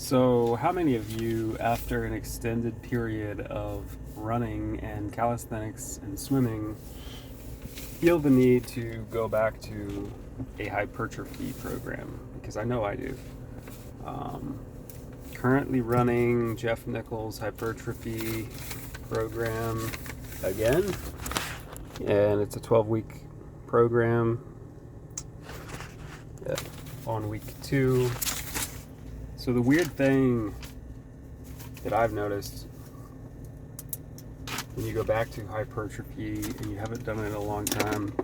So, how many of you, after an extended period of running and calisthenics and swimming, feel the need to go back to a hypertrophy program? Because I know I do. Um, Currently running Jeff Nichols' hypertrophy program again, and it's a 12-week program on week 2. So the weird thing that I've noticed when you go back to hypertrophy and you haven't done it in a long time,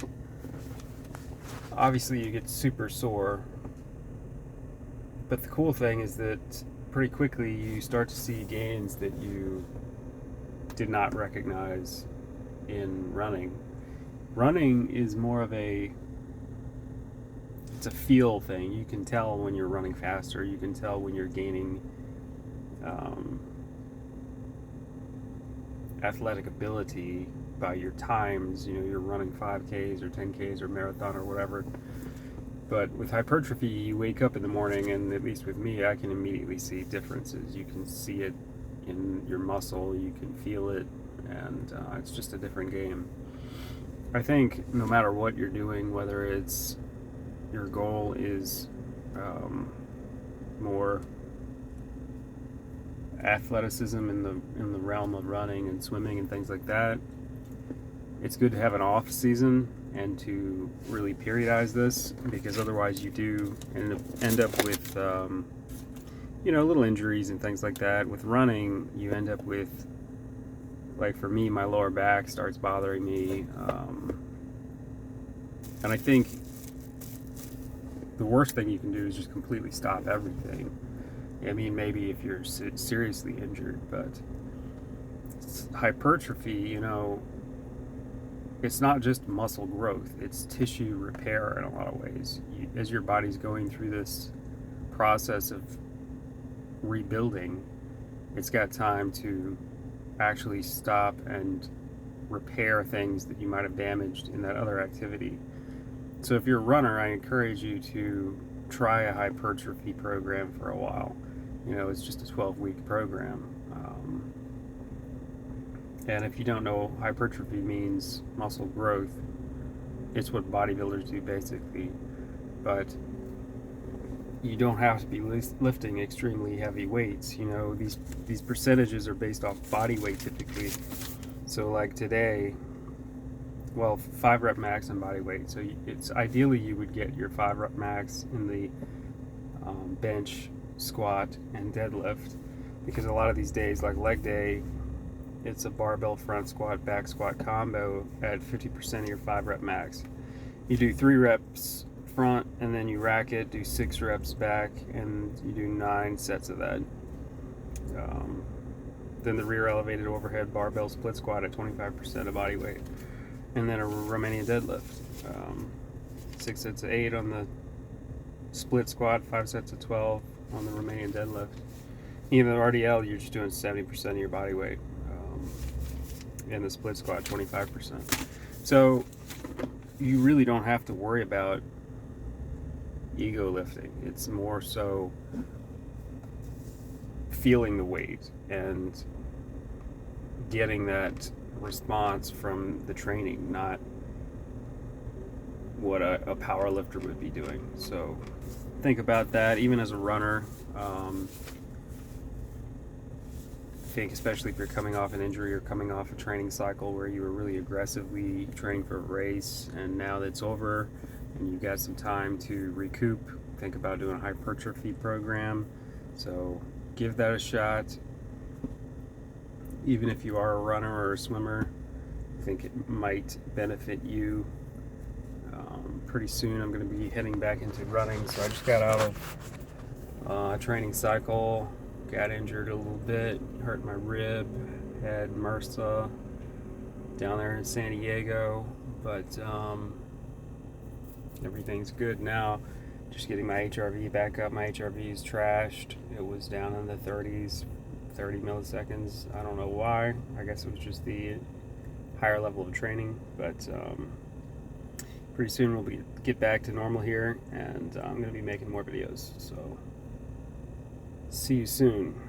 obviously you get super sore. But the cool thing is that pretty quickly you start to see gains that you did not recognize in running. Running is more of it's a feel thing. You can tell when you're running faster. You can tell when you're gaining athletic ability by your times. You know, you're running 5Ks or 10Ks or marathon or whatever. But with hypertrophy, you wake up in the morning, and at least with me, I can immediately see differences. You can see it in your muscle, you can feel it, and it's just a different game. I think no matter what you're doing, whether it's your goal is more athleticism in the realm of running and swimming and things like that, it's good to have an off season and to really periodize this, because otherwise you do end up with little injuries and things like that. With running, you end up with, like for me, my lower back starts bothering me, and I think the worst thing you can do is just completely stop everything. I mean, maybe if you're seriously injured, but hypertrophy, it's not just muscle growth, it's tissue repair in a lot of ways. As your body's going through this process of rebuilding, it's got time to actually stop and repair things that you might have damaged in that other activity. So if you're a runner, I encourage you to try a hypertrophy program for a while. It's just a 12-week program. And if you don't know, hypertrophy means muscle growth. It's what bodybuilders do basically. But you don't have to be lifting extremely heavy weights. These percentages are based off body weight typically. So like today, 5 rep max and body weight. So it's ideally you would get your 5 rep max in the bench, squat, and deadlift, because a lot of these days, like leg day, it's a barbell front squat, back squat combo at 50% of your 5 rep max. You do 3 reps front, and then you rack it, do 6 reps back, and you do 9 sets of that. Then the rear elevated overhead barbell split squat at 25% of body weight. And then a Romanian deadlift. 6 sets of 8 on the split squat, 5 sets of 12 on the Romanian deadlift. Even the RDL, you're just doing 70% of your body weight. And the split squat, 25%. So you really don't have to worry about ego lifting. It's more so feeling the weight and getting that response from the training, not what a power lifter would be doing. So think about that. Even as a runner, I think especially if you're coming off an injury or coming off a training cycle where you were really aggressively training for a race, and now that's over and you've got some time to recoup, think about doing a hypertrophy program. So give that a shot. Even if you are a runner or a swimmer, I think it might benefit you. Pretty soon I'm going to be heading back into running, so I just got out of a training cycle, got injured a little bit, hurt my rib, had MRSA down there in San Diego, but everything's good now. Just getting my HRV back up. My HRV is trashed. It was down in the 30s, 30 milliseconds. I don't know why. I guess it was just the higher level of training, but pretty soon we'll get back to normal here, and I'm going to be making more videos. So See you soon.